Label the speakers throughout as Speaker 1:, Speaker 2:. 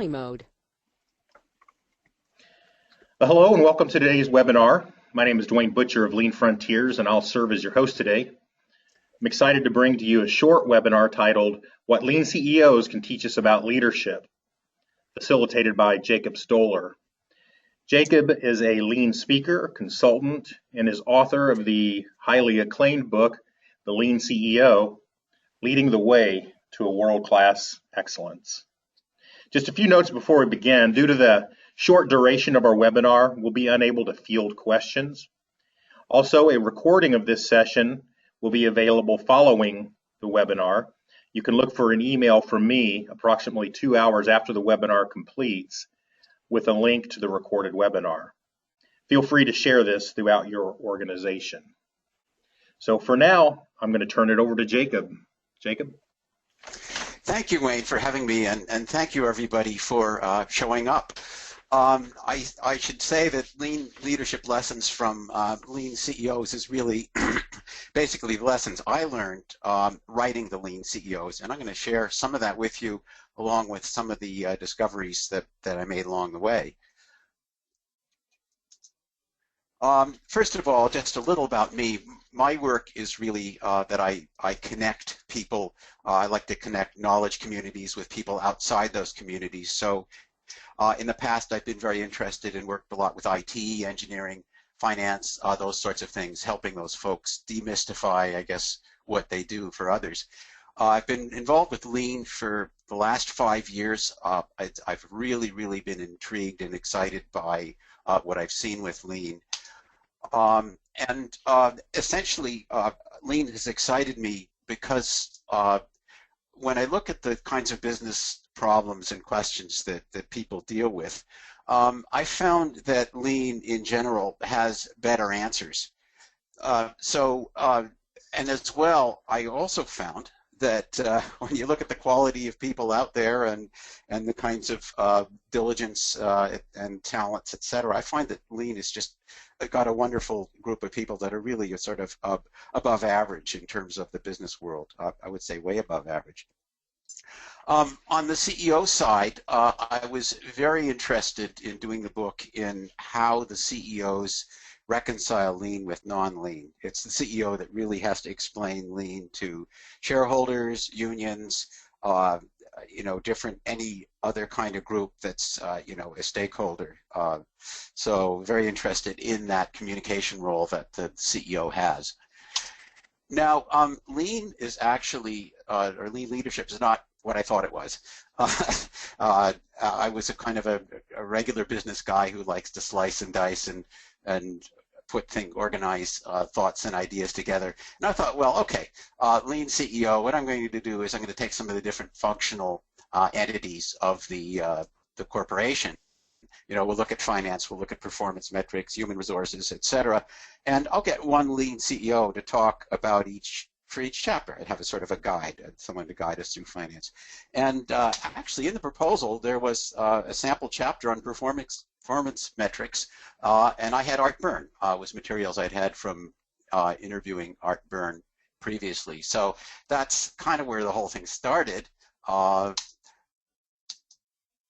Speaker 1: mode.
Speaker 2: Hello and welcome to today's webinar. My name is Dwayne Butcher of Lean Frontiers and I'll serve as your host today. I'm excited to bring to you a short webinar titled What Lean CEOs Can Teach Us About Leadership, facilitated by Jacob Stoller. Jacob is a Lean speaker, consultant, and is author of the highly acclaimed book, The Lean CEO, Leading the Way to a World-Class Excellence. Just a few notes before we begin. Due to the short duration of our webinar, we'll be unable to field questions. Also, a recording of this session will be available following the webinar. You can look for an email from me approximately 2 hours after the webinar completes with a link to the recorded webinar. Feel free to share this throughout your organization. So for now, I'm going to turn it over to Jacob. Jacob?
Speaker 3: Thank you, Wayne, for having me, and thank you, everybody, for showing up. I should say that Lean Leadership Lessons from Lean CEOs is really basically the lessons I learned writing the Lean CEOs, and I'm going to share some of that with you along with some of the discoveries that I made along the way. First of all, just a little about me. My work is really that I connect people. I like to connect knowledge communities with people outside those communities. So in the past, I've been very interested and worked a lot with IT, engineering, finance, those sorts of things, helping those folks demystify, I guess, what they do for others. I've been involved with Lean for the last 5 years. I've really been intrigued and excited by what I've seen with Lean. Essentially, Lean has excited me because when I look at the kinds of business problems and questions that people deal with, I found that Lean in general has better answers. And as well, I also found that when you look at the quality of people out there and the kinds of diligence and talents, etc., I find that Lean is just got a wonderful group of people that are really sort of above average in terms of the business world. I would say way above average. On the CEO side, I was very interested in doing the book in how the CEOs reconcile Lean with non-Lean. It's the CEO that really has to explain Lean to shareholders, unions, any other kind of group that's, a stakeholder. So very interested in that communication role that the CEO has. Now, Lean is actually, or Lean leadership is not what I thought it was. I was a kind of a regular business guy who likes to slice and dice and organize thoughts and ideas together. And I thought, well, okay, Lean CEO, what I'm going to do is I'm going to take some of the different functional entities of the corporation. We'll look at finance, we'll look at performance metrics, human resources, etc. And I'll get one Lean CEO to talk about for each chapter and have a sort of a guide, someone to guide us through finance. And actually in the proposal, there was a sample chapter on performance metrics, and I had Art Byrne, was materials I'd had from interviewing Art Byrne previously. So that's kind of where the whole thing started.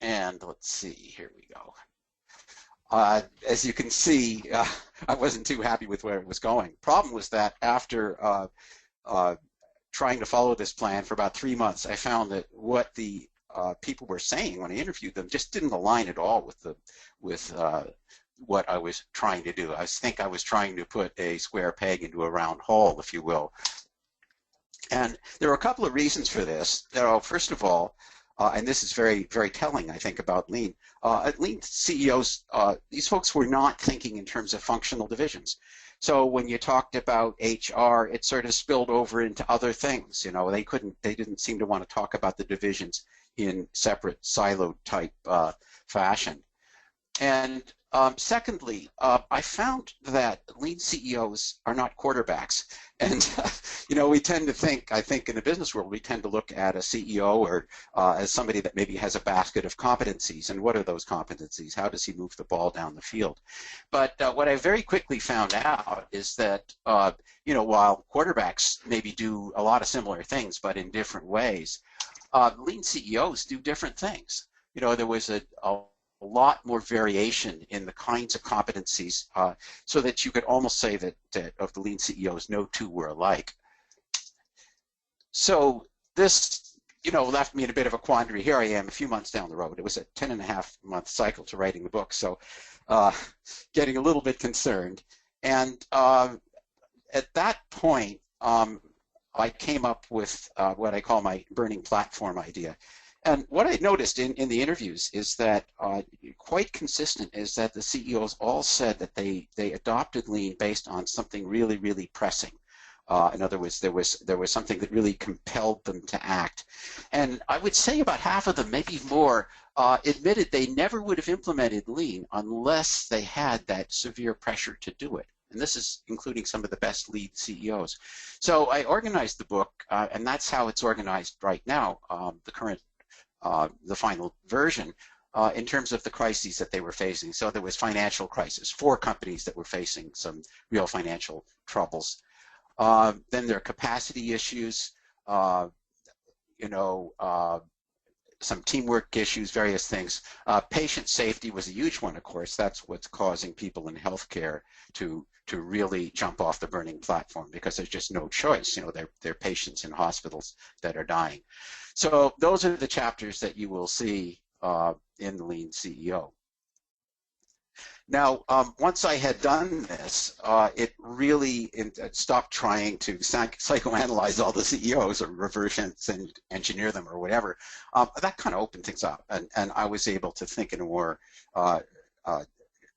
Speaker 3: And let's see, here we go. As you can see, I wasn't too happy with where it was going. Problem was that after trying to follow this plan for about 3 months, I found that what the people were saying when I interviewed them just didn't align at all with what I was trying to do. I think I was trying to put a square peg into a round hole, if you will. And there are a couple of reasons for this. First of all, and this is very telling, I think, about Lean. Lean CEOs, these folks were not thinking in terms of functional divisions. So when you talked about HR, it sort of spilled over into other things. They didn't seem to want to talk about the divisions in separate siloed type fashion. And secondly, I found that Lean CEOs are not quarterbacks. And, we tend to think, I think in the business world, we tend to look at a CEO or as somebody that maybe has a basket of competencies. And what are those competencies? How does he move the ball down the field? But what I very quickly found out is that, while quarterbacks maybe do a lot of similar things, but in different ways, Lean CEOs do different things. there was a lot more variation in the kinds of competencies, so that you could almost say that of the lean CEOs, no two were alike. So this, left me in a bit of a quandary. Here I am a few months down the road. It was a 10.5-month cycle to writing the book, so getting a little bit concerned. And at that point, I came up with what I call my burning platform idea. And what I noticed in the interviews is that quite consistent is that the CEOs all said that they adopted lean based on something really, really pressing. In other words, there was something that really compelled them to act. And I would say about half of them, maybe more, admitted they never would have implemented lean unless they had that severe pressure to do it. And this is including some of the best lead CEOs. So I organized the book, and that's how it's organized right now, the final version, in terms of the crises that they were facing. So there was financial crisis, 4 companies that were facing some real financial troubles. Then there are capacity issues, some teamwork issues, various things. Patient safety was a huge one, of course. That's what's causing people in healthcare to really jump off the burning platform, because there's just no choice. They're patients in hospitals that are dying. So those are the chapters that you will see in the Lean CEO. Now, once I had done this, it really stopped trying to psychoanalyze all the CEOs or reverse engineer them or whatever. That kind of opened things up, and I was able to think in a more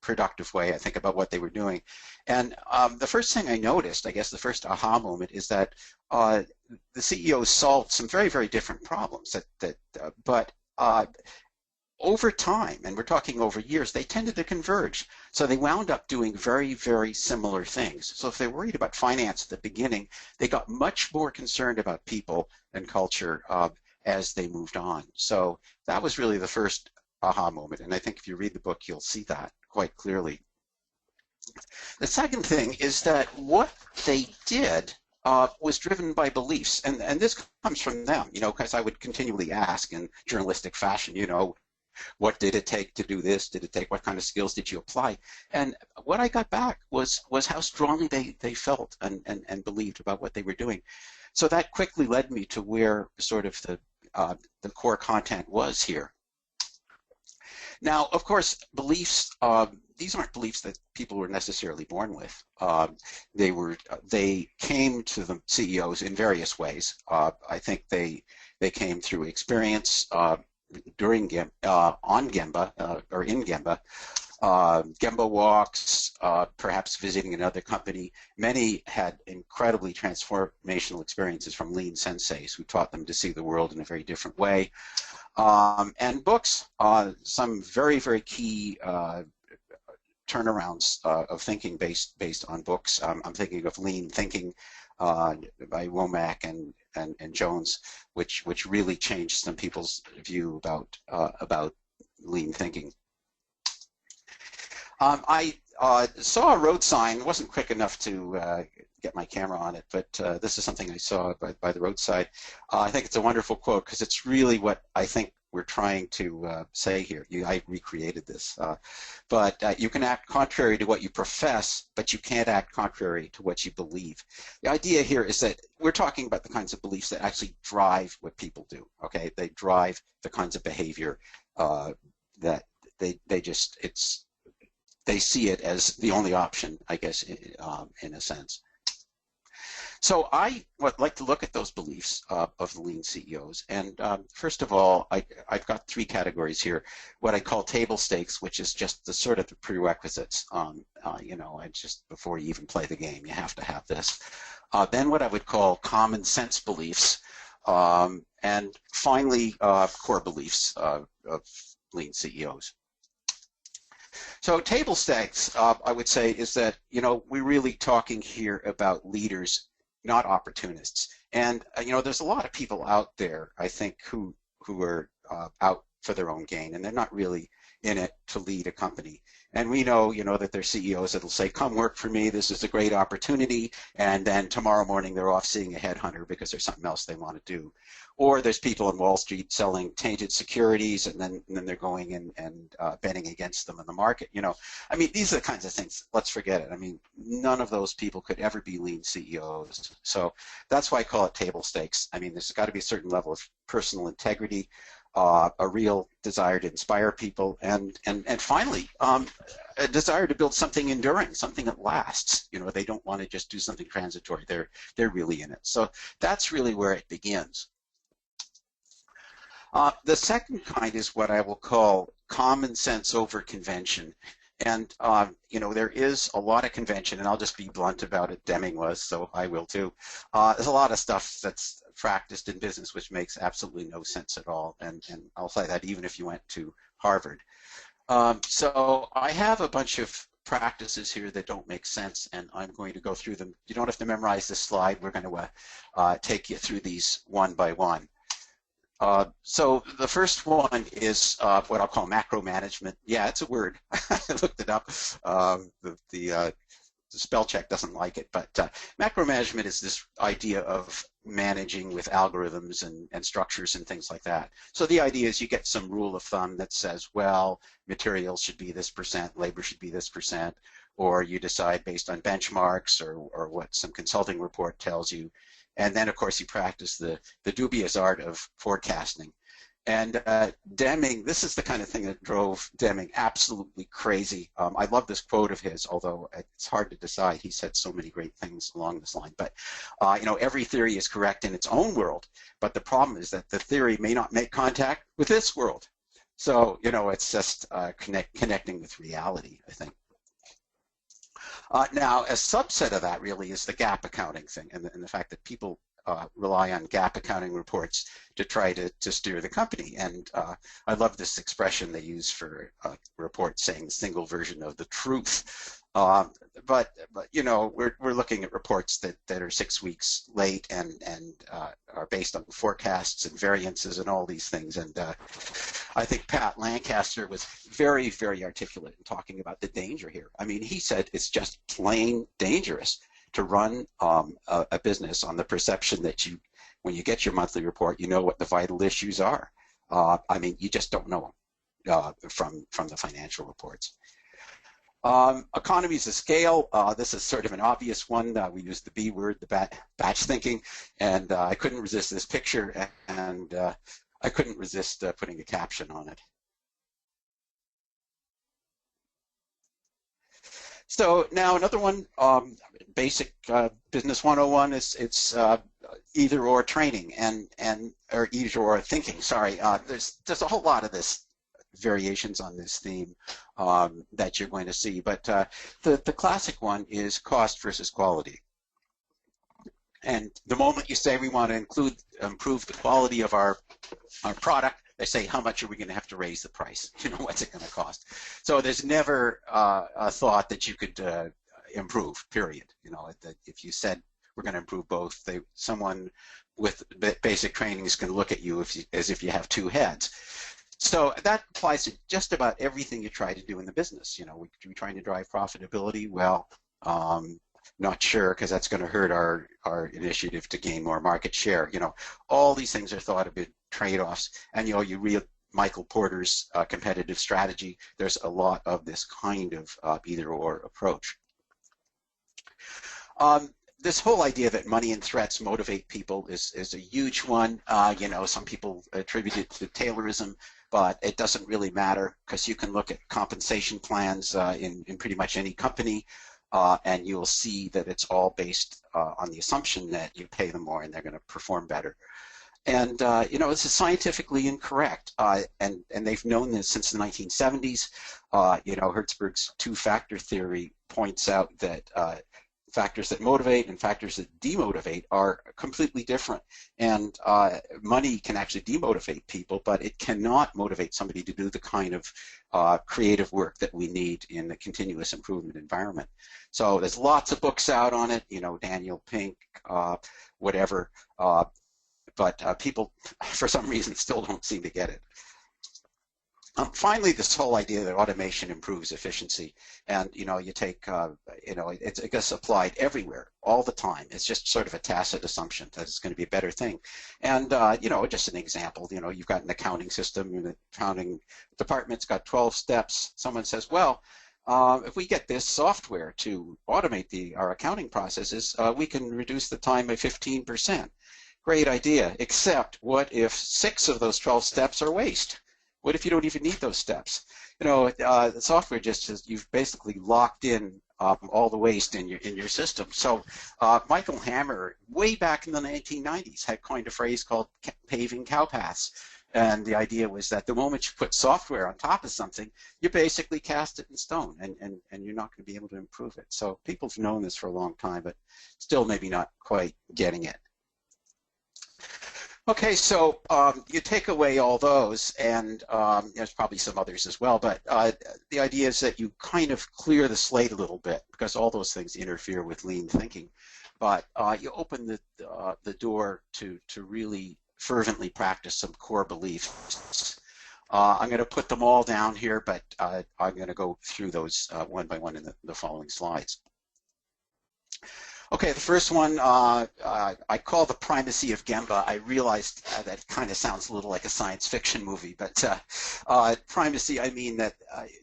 Speaker 3: productive way, I think, about what they were doing. And the first thing I noticed, I guess the first aha moment, is that the CEOs solved some very, very different problems, but over time, and we're talking over years, they tended to converge. So they wound up doing very, very similar things. So if they're worried about finance at the beginning, they got much more concerned about people and culture as they moved on. So that was really the first aha moment. And I think if you read the book, you'll see that quite clearly. The second thing is that what they did was driven by beliefs. And this comes from them, because I would continually ask in journalistic fashion, what did it take to do this? What kind of skills did you apply? And what I got back was how strongly they felt and believed about what they were doing. So that quickly led me to where sort of the core content was here. Now, of course, beliefs, these aren't beliefs that people were necessarily born with. They came to the CEOs in various ways. I think they came through experience, during on Gimba or in Gimba, Gimba walks, perhaps visiting another company. Many had incredibly transformational experiences from lean senseis who taught them to see the world in a very different way. And books, some very, very key turnarounds of thinking based on books. I'm thinking of Lean Thinking by Womack and Jones, which really changed some people's view about lean thinking. I saw a road sign. Wasn't quick enough to get my camera on it, but this is something I saw by the roadside. I think it's a wonderful quote because it's really what I think we're trying to say here. I recreated this. But you can act contrary to what you profess, but you can't act contrary to what you believe. The idea here is that we're talking about the kinds of beliefs that actually drive what people do. Okay, they drive the kinds of behavior that they see it as the only option, I guess, in a sense. So I would like to look at those beliefs of the lean CEOs. And first of all, I've got 3 categories here. What I call table stakes, which is just the sort of the prerequisites. It's just before you even play the game, you have to have this. Then what I would call common sense beliefs. And finally, core beliefs of lean CEOs. So table stakes, I would say, is that, we're really talking here about leaders, not opportunists. And, there's a lot of people out there, I think, who are out for their own gain, and they're not really in it to lead a company. And we know, that there's CEOs that'll say, come work for me, this is a great opportunity, and then tomorrow morning they're off seeing a headhunter because there's something else they want to do. Or there's people on Wall Street selling tainted securities, and then they're going and betting against them in the market. I mean, these are the kinds of things, let's forget it. I mean, none of those people could ever be lean CEOs. So that's why I call it table stakes. I mean, there's got to be a certain level of personal integrity, a real desire to inspire people, and finally, a desire to build something enduring, something that lasts. They don't want to just do something transitory. They're really in it. So that's really where it begins. The second kind is what I will call common sense over convention. And, there is a lot of convention, and I'll just be blunt about it. Deming was, so I will too. There's a lot of stuff that's practiced in business which makes absolutely no sense at all, and I'll say that even if you went to Harvard. So I have a bunch of practices here that don't make sense, and I'm going to go through them. You don't have to memorize this slide. We're going to take you through these one by one. So the first one is what I'll call macro management. Yeah, it's a word. I looked it up. The spell check doesn't like it, but macro management is this idea of managing with algorithms and structures and things like that. So the idea is you get some rule of thumb that says, well, materials should be this percent, labor should be this percent, or you decide based on benchmarks or what some consulting report tells you. And then, of course, you practice the dubious art of forecasting. And Deming, this is the kind of thing that drove Deming absolutely crazy. I love this quote of his, although it's hard to decide. He said so many great things along this line. But, every theory is correct in its own world. But the problem is that the theory may not make contact with this world. So, it's just connecting with reality, I think. Now, a subset of that really is the GAAP accounting thing, and the fact that people rely on GAAP accounting reports to try to steer the company. And I love this expression they use for reports saying single version of the truth. But we're looking at reports that are 6 weeks late and are based on forecasts and variances and all these things. And I think Pat Lancaster was very, very articulate in talking about the danger here. I mean, he said it's just plain dangerous to run a business on the perception that when you get your monthly report, you know what the vital issues are. I mean, you just don't know them from the financial reports. Economies of scale, this is sort of an obvious one. We use the B word, the batch thinking, and I couldn't resist this picture, and I couldn't resist putting a caption on it. So now another one, basic business 101 is it's either or training or either or thinking. Sorry, there's a whole lot of this variations on this theme that you're going to see, but the classic one is cost versus quality. And the moment you say we want to improve the quality of our product, they say, how much are we going to have to raise the price? What's it going to cost? So there's never a thought that you could improve, period. If you said we're going to improve both, someone with basic training is going to look at you as if you have two heads. So that applies to just about everything you try to do in the business. We're trying to drive profitability. Well, not sure, because that's going to hurt our initiative to gain more market share. All these things are thought of as trade-offs, and you read Michael Porter's competitive strategy. There's a lot of this kind of either-or approach. This whole idea that money and threats motivate people is a huge one. Some people attribute it to Taylorism, but it doesn't really matter, because you can look at compensation plans in pretty much any company, and you'll see that it's all based on the assumption that you pay them more and they're going to perform better. And this is scientifically incorrect, and they've known this since the 1970s. Hertzberg's two-factor theory points out that factors that motivate and factors that demotivate are completely different. And money can actually demotivate people, but it cannot motivate somebody to do the kind of creative work that we need in the continuous improvement environment. So there's lots of books out on it, Daniel Pink, whatever, but people, for some reason, still don't seem to get it. Finally, this whole idea that automation improves efficiency, and you take, it gets applied everywhere all the time. It's just sort of a tacit assumption that it's going to be a better thing. And just an example, you've got an accounting system, and the accounting department's got 12 steps. Someone says, well, if we get this software to automate our accounting processes, we can reduce the time by 15%. Great idea, except what if 6 of those 12 steps are waste? What if you don't even need those steps? The software just says you've basically locked in all the waste in your system. So Michael Hammer, way back in the 1990s, had coined a phrase called paving cowpaths. And the idea was that the moment you put software on top of something, you basically cast it in stone, and you're not going to be able to improve it. So people have known this for a long time, but still maybe not quite getting it. Okay, so you take away all those, and there's probably some others as well, but the idea is that you kind of clear the slate a little bit, because all those things interfere with lean thinking. But you open the door to really fervently practice some core beliefs. I'm going to put them all down here, but I'm going to go through those one by one in the following slides. Okay, the first one I call the primacy of Gimba. I realized that kind of sounds a little like a science fiction movie, but primacy, I mean that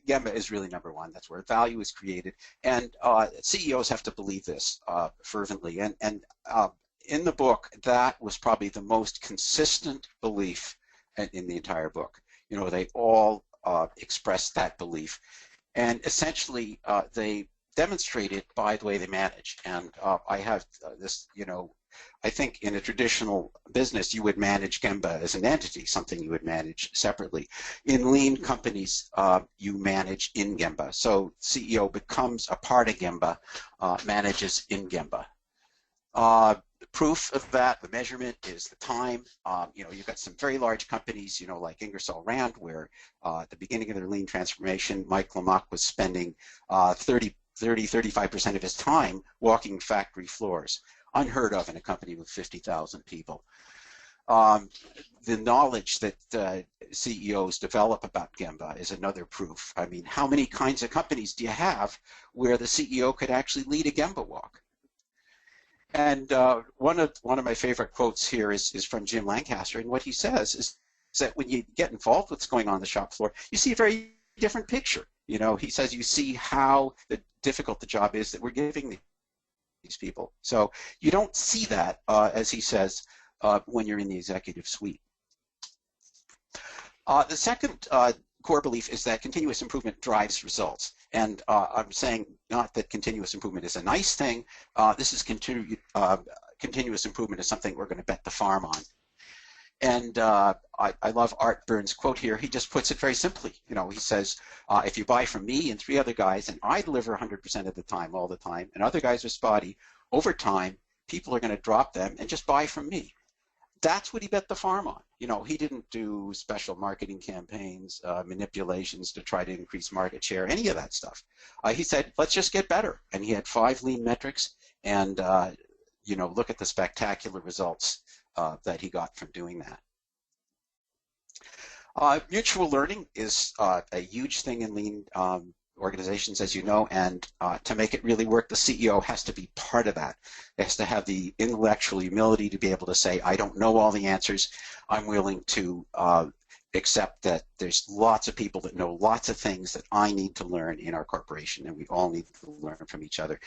Speaker 3: Gimba is really number one. That's where value is created, and CEOs have to believe this fervently. And in the book, that was probably the most consistent belief in the entire book. They all expressed that belief, and essentially they demonstrate it by the way they manage. And I have this, I think in a traditional business, you would manage Gimba as an entity, something you would manage separately. In lean companies, you manage in Gimba. So CEO becomes a part of Gimba, manages in Gimba. The proof of that, the measurement, is the time. You've got some very large companies, like Ingersoll Rand, where at the beginning of their lean transformation, Mike Lamach was spending 35% of his time walking factory floors. Unheard of in a company with 50,000 people. The knowledge that CEOs develop about Gimba is another proof. I mean, how many kinds of companies do you have where the CEO could actually lead a Gimba walk? And one of my favorite quotes here is from Jim Lancaster, and what he says is that when you get involved with what's going on the shop floor, you see a very different picture. He says you see how difficult the job is that we're giving these people. So you don't see that, as he says, when you're in the executive suite. The second core belief is that continuous improvement drives results. And I'm saying not that continuous improvement is a nice thing. This is continuous improvement is something we're going to bet the farm on. And I love Art Burns' quote here. He just puts it very simply. He says, if you buy from me and 3 other guys, and I deliver 100% of the time, all the time, and other guys are spotty, over time, people are going to drop them and just buy from me. That's what he bet the farm on. He didn't do special marketing campaigns, manipulations to try to increase market share, any of that stuff. He said, let's just get better. And he had 5 lean metrics, and look at the spectacular results that he got from doing that. Mutual learning is a huge thing in lean organizations, as you know, and to make it really work, the CEO has to be part of that. He has to have the intellectual humility to be able to say, I don't know all the answers. I'm willing to accept that there's lots of people that know lots of things that I need to learn in our corporation, and we all need to learn from each other.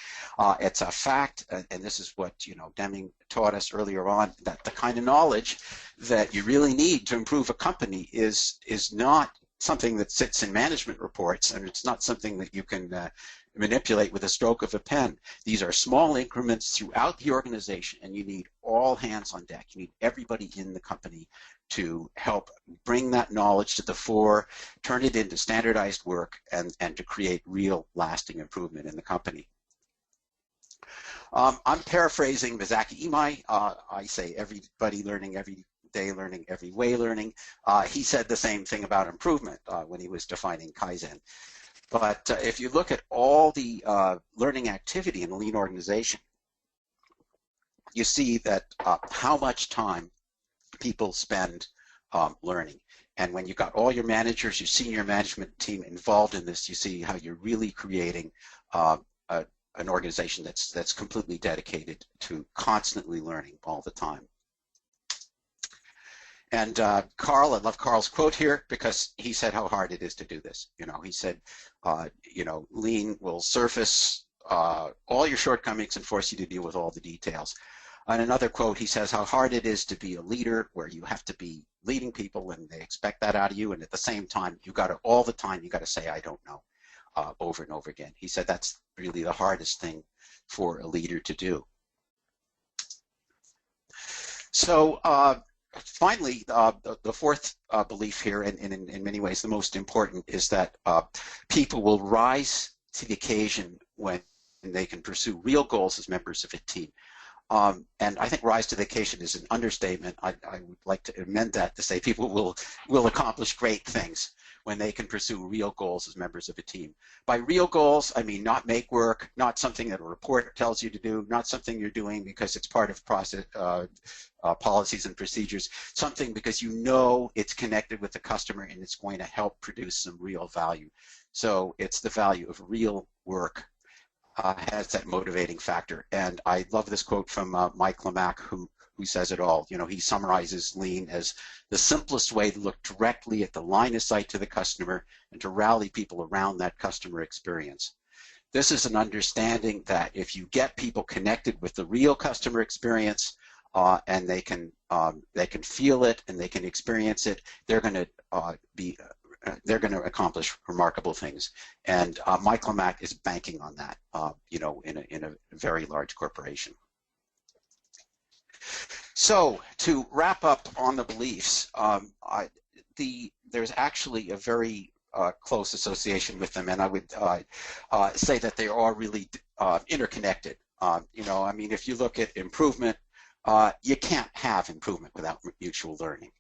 Speaker 3: It's a fact, and this is what Deming taught us earlier on, that the kind of knowledge that you really need to improve a company is not something that sits in management reports, and it's not something that you can manipulate with a stroke of a pen. These are small increments throughout the organization, and you need all hands on deck. You need everybody in the company to help bring that knowledge to the fore, turn it into standardized work, and to create real lasting improvement in the company. I'm paraphrasing Mizaki Imai. I say everybody learning every day, learning every way learning. He said the same thing about improvement when he was defining Kaizen. But if you look at all the learning activity in a lean organization, you see that how much time people spend learning. And when you got all your managers, your senior management team involved in this, you see how you're really creating an organization that's completely dedicated to constantly learning all the time. And Carl, I love Carl's quote here because he said how hard it is to do this. He said, lean will surface all your shortcomings and force you to deal with all the details. On another quote, he says how hard it is to be a leader, where you have to be leading people and they expect that out of you. And at the same time, you got to all the time, you got to say, I don't know, over and over again. He said that's really the hardest thing for a leader to do. So finally, the fourth belief here, and in many ways the most important, is that people will rise to the occasion when they can pursue real goals as members of a team. And I think rise to the occasion is an understatement. I would like to amend that to say people will accomplish great things when they can pursue real goals as members of a team. By real goals, I mean not make work, not something that a report tells you to do, not something you're doing because it's part of process, policies and procedures, something because you know it's connected with the customer and it's going to help produce some real value. So it's the value of real work has that motivating factor. And I love this quote from Mike Lamack, who says it all. He summarizes lean as the simplest way to look directly at the line of sight to the customer and to rally people around that customer experience. This is an understanding that if you get people connected with the real customer experience and they can feel it and they can experience it, they're going to accomplish remarkable things. And Mike Lamack is banking on that, in a very large corporation. So to wrap up on the beliefs, there's actually a very close association with them, and I would say that they are really interconnected. If you look at improvement, you can't have improvement without mutual learning.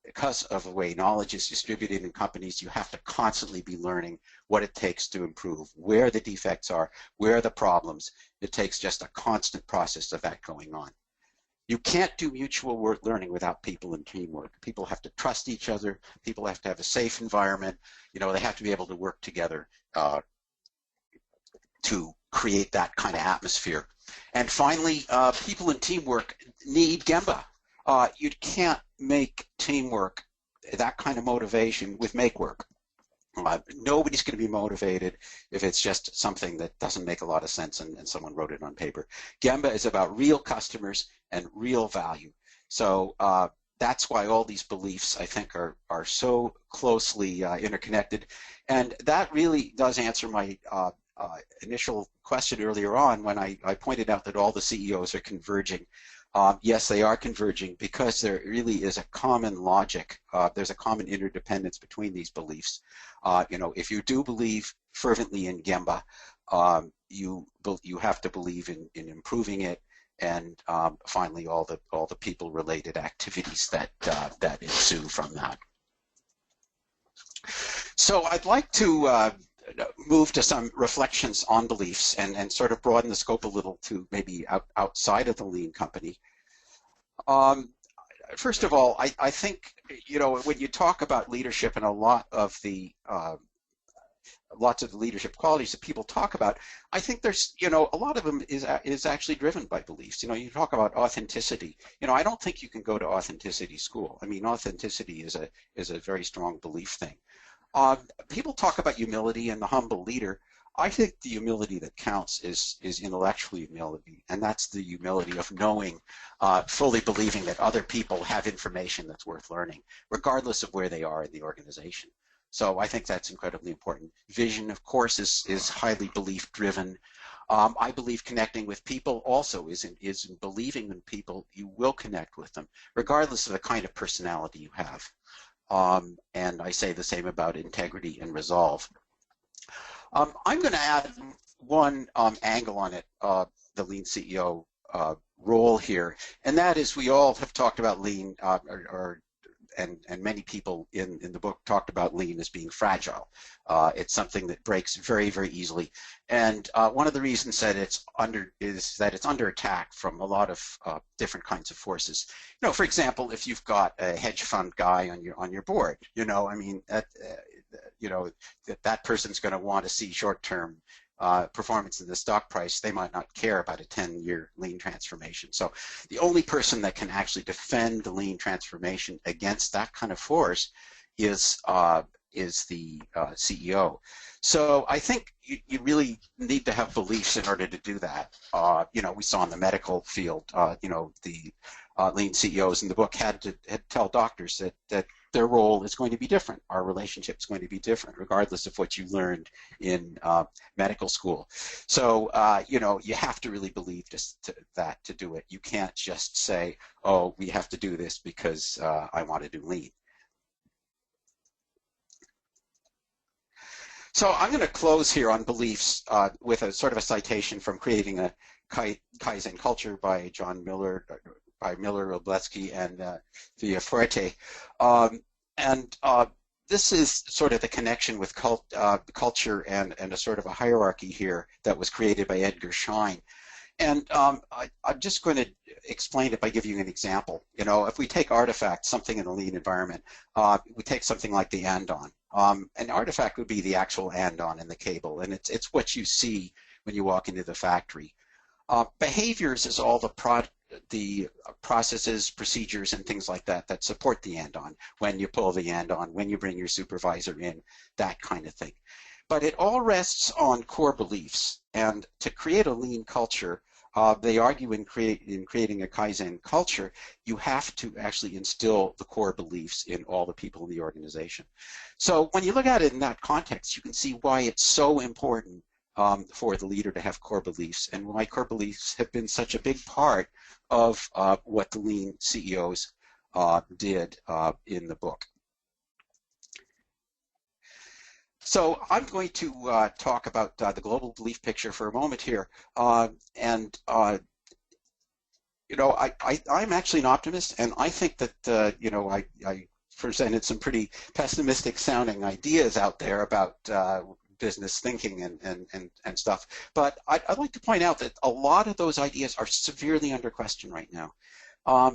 Speaker 3: Because of the way knowledge is distributed in companies, you have to constantly be learning what it takes to improve, where the defects are, where are the problems. It takes just a constant process of that going on. You can't do mutual learning without people and teamwork. People have to trust each other. People have to have a safe environment. They have to be able to work together to create that kind of atmosphere. And finally, people and teamwork need Gimba. You can't make teamwork, that kind of motivation, with make work. Nobody's going to be motivated if it's just something that doesn't make a lot of sense and someone wrote it on paper. Gimba is about real customers and real value. So that's why all these beliefs, I think, are so closely interconnected. And that really does answer my initial question earlier on when I pointed out that all the CEOs are converging. Yes, they are converging because there really is a common logic. There's a common interdependence between these beliefs. If you do believe fervently in Gimba, you have to believe in improving it, and finally all the people-related activities that ensue from that. So I'd like to move to some reflections on beliefs and sort of broaden the scope a little to maybe outside of the lean company. First of all, I think, when you talk about leadership and lots of the leadership qualities that people talk about, I think there's, a lot of them is actually driven by beliefs. You talk about authenticity. I don't think you can go to authenticity school. Authenticity is a very strong belief thing. People talk about humility and the humble leader. I think the humility that counts is intellectual humility, and that's the humility of knowing, fully believing that other people have information that's worth learning, regardless of where they are in the organization. So I think that's incredibly important. Vision, of course, is highly belief-driven. I believe connecting with people also is in believing in people. You will connect with them, regardless of the kind of personality you have. And I say the same about integrity and resolve. I'm going to add one angle on it, the Lean CEO role here, and that is we all have talked about Lean, or and many people in the book talked about lean as being fragile. It's something that breaks very, very easily. And one of the reasons that it's under attack from a lot of different kinds of forces. You know, for example, if you've got a hedge fund guy on your board, you know, I mean, you know, that person's going to want to see short-term performance in the stock price. They might not care about a 10-year lean transformation. So the only person that can actually defend the lean transformation against that kind of force is the CEO. So I think you really need to have beliefs in order to do that. You know, we saw in the medical field, you know, the lean CEOs in the book had to tell doctors that their role is going to be different. Our relationship is going to be different, regardless of what you learned in medical school. So, you know, you have to really believe that to do it. You can't just say, oh, we have to do this because I want to do lean. So I'm going to close here on beliefs with a sort of a citation from Creating a Kaizen Culture by John Miller, Obletsky, and Villafuerte. This is sort of the connection with culture and a sort of a hierarchy here that was created by Edgar Schein. And I'm just going to explain it by giving you an example. You know, if we take artifacts, something in a lean environment, we take something like the andon. An artifact would be the actual andon in the cable, and it's what you see when you walk into the factory. Behaviors is all the processes, procedures, and things like that that support the andon. When you pull the andon, when you bring your supervisor in, that kind of thing. But it all rests on core beliefs. And to create a lean culture, they argue in creating a Kaizen culture, you have to actually instill the core beliefs in all the people in the organization. So when you look at it in that context, you can see why it's so important for the leader to have core beliefs, and why core beliefs have been such a big part of what the lean CEOs did in the book. So I'm going to talk about the global belief picture for a moment here, you know, I'm actually an optimist, and I think that you know, I presented some pretty pessimistic sounding ideas out there about business thinking and stuff. But I'd like to point out that a lot of those ideas are severely under question right now.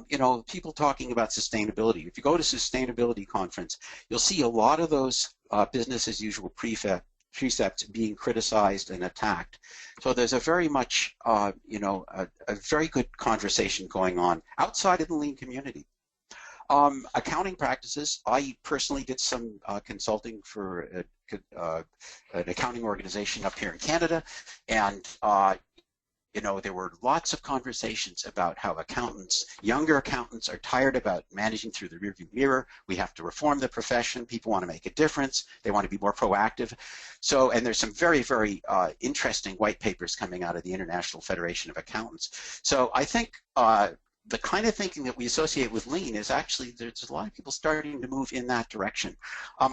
Speaker 3: You know, people talking about sustainability. If you go to sustainability conference, you'll see a lot of those business as usual precepts being criticized and attacked. So there's a very much, you know, a very good conversation going on outside of the lean community. Accounting practices, I personally did some consulting for an accounting organization up here in Canada, and you know, there were lots of conversations about how younger accountants are tired about managing through the rearview mirror. We have to reform the profession. People want to make a difference. They want to be more proactive. So, and there's some very, very interesting white papers coming out of the International Federation of Accountants. So I think the kind of thinking that we associate with lean is actually, there's a lot of people starting to move in that direction.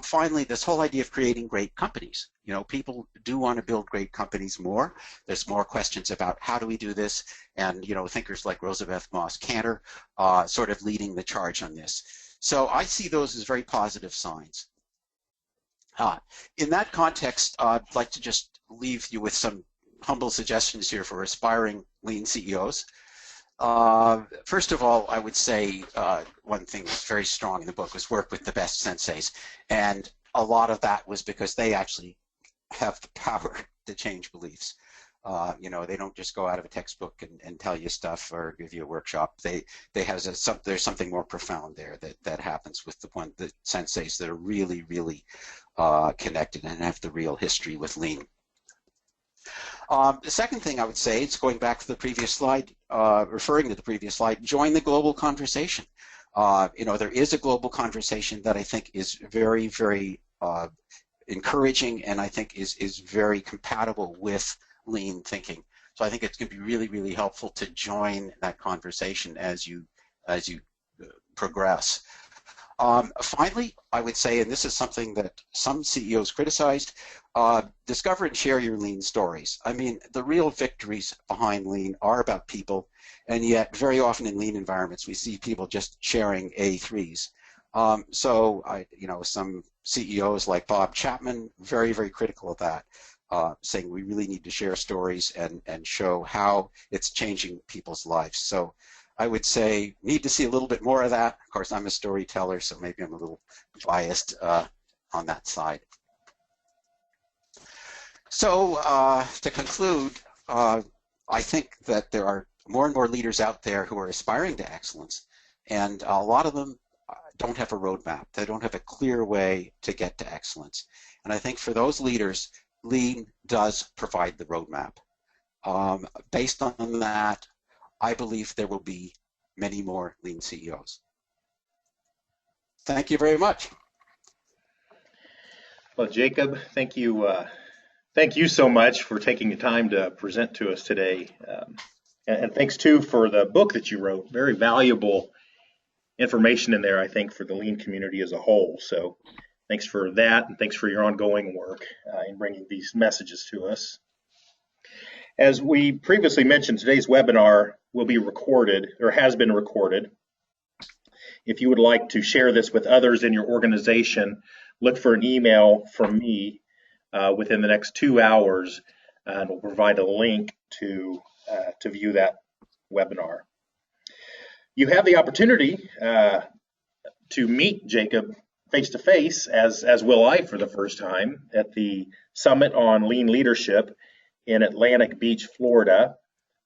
Speaker 3: Finally, this whole idea of creating great companies. You know, people do want to build great companies more. There's more questions about how do we do this, and you know, thinkers like Rosabeth Moss Kanter sort of leading the charge on this. So I see those as very positive signs. In that context, I'd like to just leave you with some humble suggestions here for aspiring lean CEOs. First of all, I would say one thing that's very strong in the book was work with the best senseis, and a lot of that was because they actually have the power to change beliefs. You know, they don't just go out of a textbook and tell you stuff or give you a workshop. There's something more profound there that happens with the senseis that are really, really connected and have the real history with lean. The second thing I would say is going back to the previous slide, referring to the previous slide, join the global conversation. You know, there is a global conversation that I think is very, very encouraging, and I think is very compatible with lean thinking. So I think it's going to be really, really helpful to join that conversation as you progress. Finally, I would say, and this is something that some CEOs criticized, discover and share your lean stories. I mean, the real victories behind lean are about people, and yet very often in lean environments we see people just sharing A3s. Some CEOs like Bob Chapman, very, very critical of that, saying we really need to share stories and show how it's changing people's lives. So I would say need to see a little bit more of that. Of course, I'm a storyteller, so maybe I'm a little biased on that side. So to conclude, I think that there are more and more leaders out there who are aspiring to excellence, and a lot of them don't have a roadmap. They don't have a clear way to get to excellence. And I think for those leaders, Lean does provide the roadmap. Based on that, I believe there will be many more Lean CEOs. Thank you very much.
Speaker 2: Well, Jacob, thank you. Thank you so much for taking the time to present to us today. And thanks too for the book that you wrote. Very valuable information in there, I think, for the Lean community as a whole. So thanks for that, and thanks for your ongoing work in bringing these messages to us. As we previously mentioned, today's webinar will be recorded, or has been recorded. If you would like to share this with others in your organization, look for an email from me within the next 2 hours, and we'll provide a link to view that webinar. You have the opportunity to meet Jacob face-to-face, as will I for the first time, at the Summit on Lean Leadership in Atlantic Beach, Florida.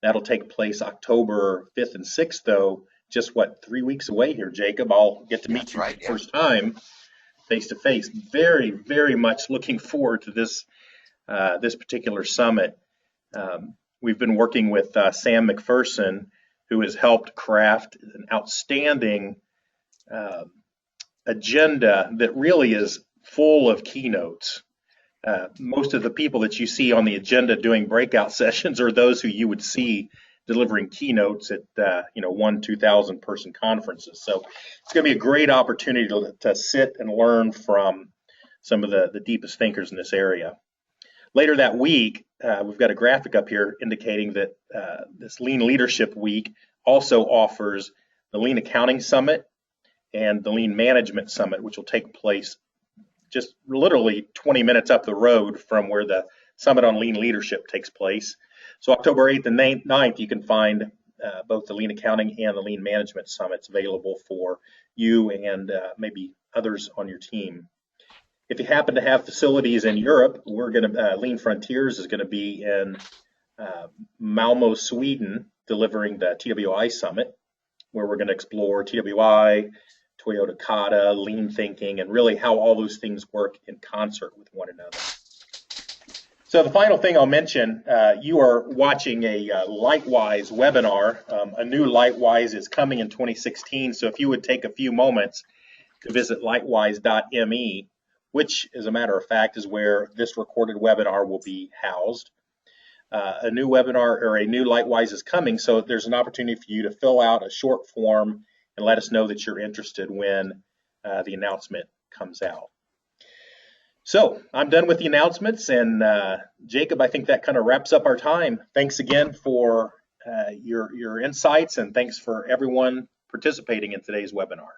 Speaker 2: That'll take place October 5th and 6th, though, just 3 weeks away here, Jacob. I'll get to meet you for the first time face-to-face. Very, very much looking forward to this particular summit. We've been working with Sam McPherson, who has helped craft an outstanding agenda that really is full of keynotes. Most of the people that you see on the agenda doing breakout sessions are those who you would see delivering keynotes at 2,000 person conferences. So it's going to be a great opportunity to sit and learn from some of the deepest thinkers in this area. Later that week, we've got a graphic up here indicating that this Lean Leadership Week also offers the Lean Accounting Summit and the Lean Management Summit, which will take place just literally 20 minutes up the road from where the Summit on Lean Leadership takes place. So October 8th and 9th, you can find both the Lean Accounting and the Lean Management Summits available for you and maybe others on your team. If you happen to have facilities in Europe, Lean Frontiers is going to be in Malmo, Sweden, delivering the TWI Summit, where we're going to explore TWI, Toyota Kata, lean thinking, and really how all those things work in concert with one another. So the final thing I'll mention, you are watching a Lightwise webinar. A new Lightwise is coming in 2016, so if you would take a few moments to visit lightwise.me, which, as a matter of fact, is where this recorded webinar will be housed. A new webinar or a new Lightwise is coming, so there's an opportunity for you to fill out a short form and let us know that you're interested when the announcement comes out. So I'm done with the announcements, and Jacob, I think that kind of wraps up our time. Thanks again for your insights, and thanks for everyone participating in today's webinar.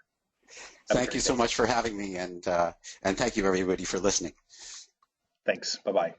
Speaker 3: Thank you so much for having me, and thank you everybody for listening.
Speaker 2: Thanks. Bye-bye.